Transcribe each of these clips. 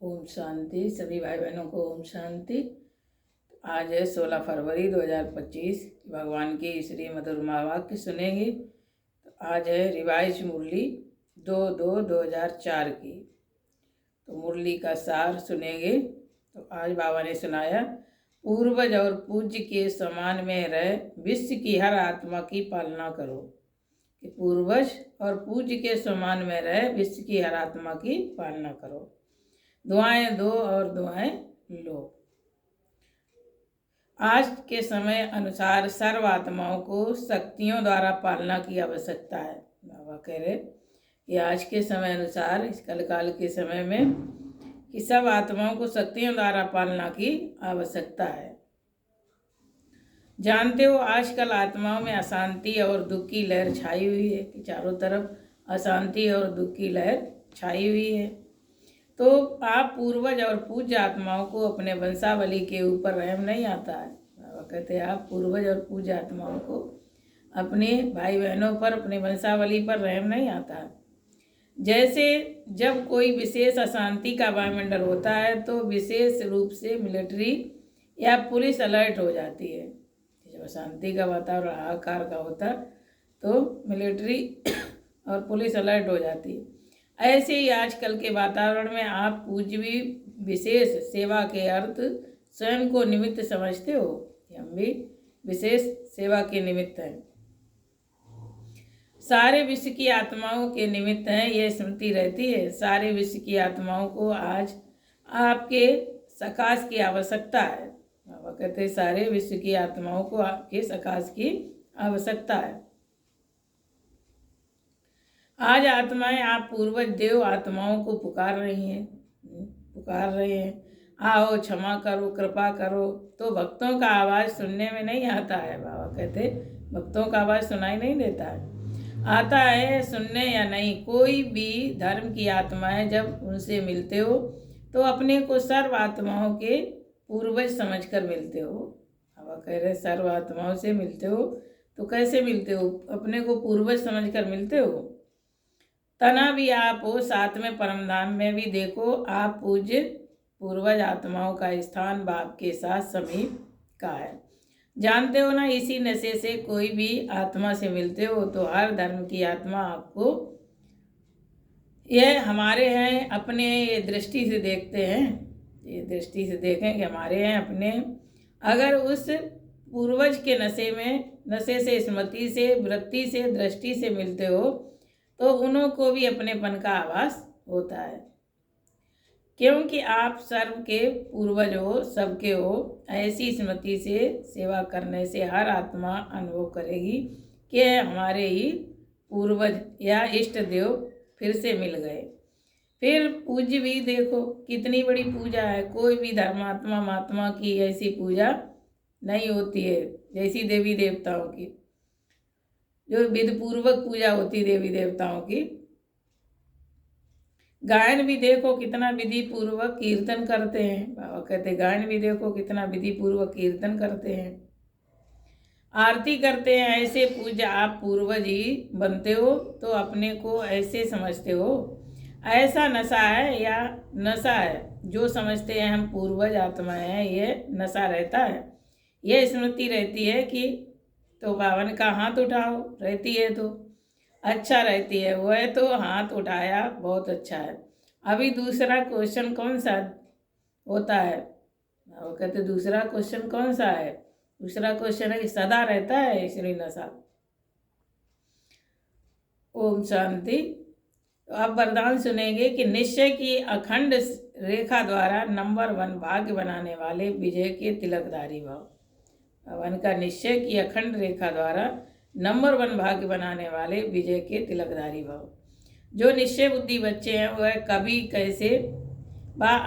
ओम शांति। सभी भाई बहनों को ओम शांति। आज है 16 फरवरी 2025। भगवान की श्री मधुर वाक्य सुनेंगे। तो आज है रिवाइज मुरली 2/2/2004 की। तो मुरली का सार सुनेंगे। तो आज बाबा ने सुनाया, पूर्वज और पूज्य के समान में रह विश्व की हर आत्मा की पालना करो। कि पूर्वज और पूज्य के समान में रह विश्व की हर आत्मा की पालना करो। दुआएं दो और दुआएं लो। आज के समय अनुसार सर्व आत्माओं को शक्तियों द्वारा पालना की आवश्यकता है। बाबा कह रहे कि आज के समय अनुसार, इस कलकाल के समय में, कि सब आत्माओं को शक्तियों द्वारा पालना की आवश्यकता है। जानते हो, आजकल आत्माओं में अशांति और दुख की लहर छाई हुई है। कि चारों तरफ अशांति और दुख की लहर छाई हुई है। तो आप पूर्वज और पूज्य आत्माओं को अपने वंशावली के ऊपर रहम नहीं आता है। बाबा कहते हैं आप पूर्वज और पूज्य आत्माओं को अपने भाई बहनों पर, अपने वंशावली पर रहम नहीं आता है। जैसे जब कोई विशेष अशांति का वायुमंडल होता है तो विशेष रूप से मिलिट्री या पुलिस अलर्ट हो जाती है। जब अशांति का वातावरण हाहाकार का होता तो मिलिट्री और पुलिस अलर्ट हो जाती है। ऐसे ही आजकल के वातावरण में आप पूज्य विशेष सेवा के अर्थ स्वयं को निमित्त समझते हो। हम भी विशेष सेवा के निमित्त हैं, सारे विश्व की आत्माओं के निमित्त हैं। यह स्मृति रहती है। सारे विश्व की आत्माओं को आज आपके सकाश की आवश्यकता है। बाबा कहते हैं सारे विश्व की आत्माओं को आपके सकाश की आवश्यकता है। आज आत्माएं आप पूर्वज देव आत्माओं को पुकार रही हैं, आओ क्षमा करो, कृपा करो। तो भक्तों का आवाज़ सुनने में नहीं आता है। बाबा कहते भक्तों का आवाज़ सुनाई नहीं देता है। आता है सुनने या नहीं। कोई भी धर्म की आत्माएं जब उनसे मिलते हो तो अपने को सर्व आत्माओं के पूर्वज समझकर मिलते हो। बाबा कह रहे सर्व आत्माओं से मिलते हो तो कैसे मिलते हो? अपने को पूर्वज समझकर मिलते हो। तना भी आप हो, साथ में परमधाम में भी देखो। आप पूज्य पूर्वज आत्माओं का स्थान बाप के साथ समीप का है। जानते हो ना, इसी नशे से कोई भी आत्मा से मिलते हो तो हर धर्म की आत्मा आपको ये हमारे हैं अपने ये दृष्टि से देखते हैं। ये दृष्टि से देखें कि हमारे हैं अपने। अगर उस पूर्वज के नशे से, स्मृति से, वृत्ति से, दृष्टि से मिलते हो तो उन्हों को भी अपनेपन का आभास होता है। क्योंकि आप सर्व के पूर्वज हो, सबके हो। ऐसी स्मृति से सेवा करने से हर आत्मा अनुभव करेगी कि हमारे ही पूर्वज या इष्ट देव फिर से मिल गए। फिर पूज्य भी देखो कितनी बड़ी पूजा है। कोई भी धर्मात्मा महात्मा की ऐसी पूजा नहीं होती है जैसी देवी देवताओं की, जो विधि पूर्वक पूजा होती देवी देवताओं की। गायन भी देखो कितना विधि पूर्वक कीर्तन करते हैं। बाबा कहते गायन भी देखो कितना विधि पूर्वक कीर्तन करते हैं, आरती करते हैं। ऐसे पूजा आप पूर्वज ही बनते हो तो अपने को ऐसे समझते हो। ऐसा नशा है या नशा है जो समझते हैं हम पूर्वज आत्माएं हैं, ये नशा रहता है। यह स्मृति रहती है कि तो बावन का हाथ उठाओ, रहती है तो अच्छा रहती है। वह तो हाथ उठाया, बहुत अच्छा है। अभी दूसरा क्वेश्चन कौन सा होता है? वो कहते दूसरा क्वेश्चन कौन सा है? दूसरा क्वेश्चन है कि सदा रहता है इसलिए नशा। ओम शांति। तो आप वरदान सुनेंगे कि निश्चय की अखंड रेखा द्वारा नंबर 1 भाग्य बनाने वाले विजय के तिलकधारी भाव। भगवान का निश्चय की अखंड रेखा द्वारा नंबर 1 भाग्य बनाने वाले विजय के तिलकधारी भाव। जो निश्चय बुद्धि बच्चे हैं वह कभी कैसे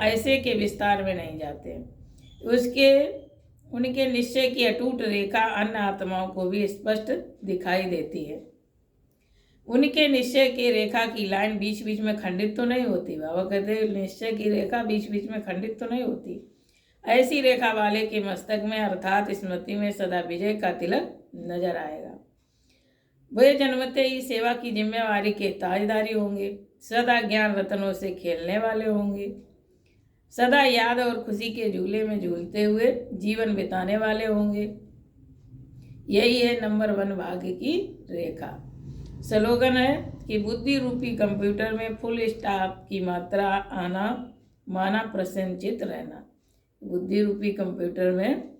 ऐसे के विस्तार में नहीं जाते। उनके निश्चय की अटूट रेखा अन्य आत्माओं को भी स्पष्ट दिखाई देती है। उनके निश्चय की रेखा की लाइन बीच बीच में खंडित तो नहीं होती। बाबा कहते निश्चय की रेखा बीच बीच में खंडित तो नहीं होती। ऐसी रेखा वाले के मस्तक में अर्थात स्मृति में सदा विजय का तिलक नजर आएगा। वे जन्मते ही सेवा की जिम्मेवारी के ताजदारी होंगे, सदा ज्ञान रत्नों से खेलने वाले होंगे। सदा याद और खुशी के झूले में झूलते हुए जीवन बिताने वाले होंगे। यही है नंबर 1 भाग्य की रेखा। स्लोगन है कि बुद्धि रूपी कंप्यूटर में फुल स्टॉप की मात्रा आना माना प्रसन्नचित रहना। बुद्धि रूपी कंप्यूटर में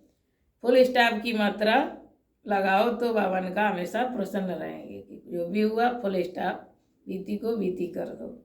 फुल स्टॉप की मात्रा लगाओ तो बाबन का हमेशा प्रसन्न रहेंगे कि जो भी हुआ फुल स्टॉप, बीती को बीती कर दो।